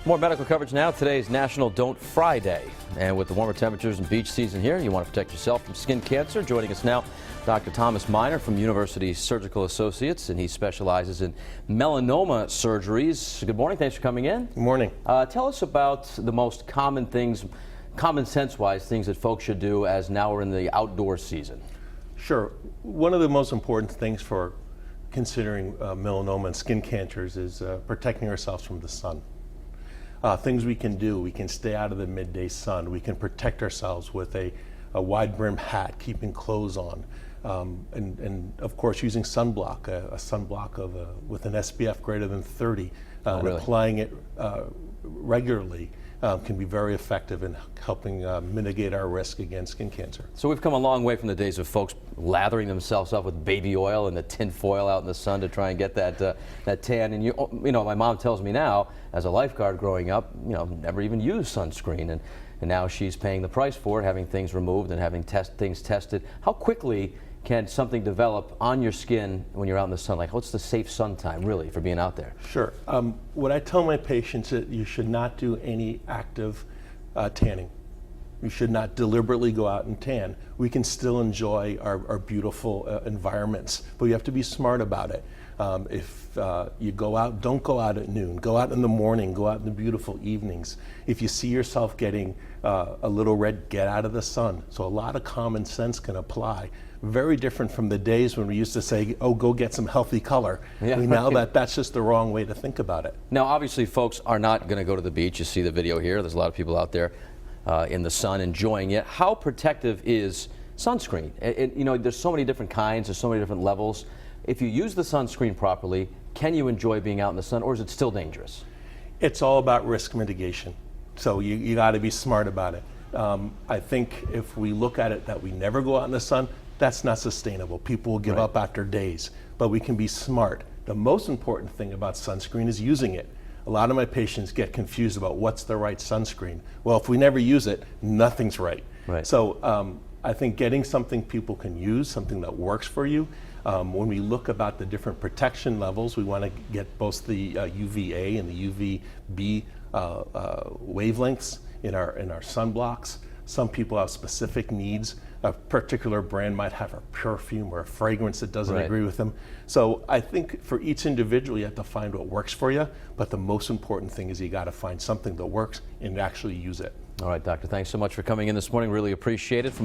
More medical coverage now. Today's National Don't Fry Day. And with the warmer temperatures and beach season here, you want to protect yourself from skin cancer. Joining us now, Dr. Thomas Miner from University Surgical Associates, and he specializes in melanoma surgeries. Good morning. Thanks for coming in. Good morning. Tell us about the most common things, common sense-wise, things that folks should do as now we're in the outdoor season. Sure. One of the most important things for considering melanoma and skin cancers is protecting ourselves from the sun. Things we can do: we can stay out of the midday sun, we can protect ourselves with a wide brim hat, keeping clothes on, and of course using sunblock, a sunblock with an SPF greater than 30, and applying it regularly can be very effective in helping mitigate our risk against skin cancer. So we've come a long way from the days of folks lathering themselves up with baby oil and the tin foil out in the sun to try and get that tan. And you know, my mom tells me now, as a lifeguard growing up, never even used sunscreen, and now she's paying the price for it, having things removed and having things tested. How quickly can something develop on your skin when you're out in the sun? Like, what's the safe sun time, really, for being out there? Sure. What I tell my patients is that you should not do any active tanning. You should not deliberately go out and tan. We can still enjoy our beautiful environments, but you have to be smart about it. If you go out, don't go out at noon. Go out in the morning. Go out in the beautiful evenings. If you see yourself getting a little red, get out of the sun. So a lot of common sense can apply. Very different from the days when we used to say, oh, go get some healthy color. Yeah, now that's just the wrong way to think about it. Now, obviously, folks are not going to go to the beach. You see the video here. There's a lot of people out there in the sun enjoying it. How protective is sunscreen? There's so many different kinds. There's so many different levels. If you use the sunscreen properly, can you enjoy being out in the sun, or is it still dangerous? It's all about risk mitigation. So you got to be smart about it. I think if we look at it that we never go out in the sun, that's not sustainable. People will give up after days, but we can be smart. The most important thing about sunscreen is using it. A lot of my patients get confused about what's the right sunscreen. Well, if we never use it, nothing's right. So I think getting something people can use, something that works for you. When we look about the different protection levels, we want to get both the UVA and the UVB wavelengths in our sunblocks. Some people have specific needs. A particular brand might have a perfume or a fragrance that doesn't agree with them. So I think for each individual, you have to find what works for you. But the most important thing is you got to find something that works and actually use it. All right, Doctor, thanks so much for coming in this morning. Really appreciate it.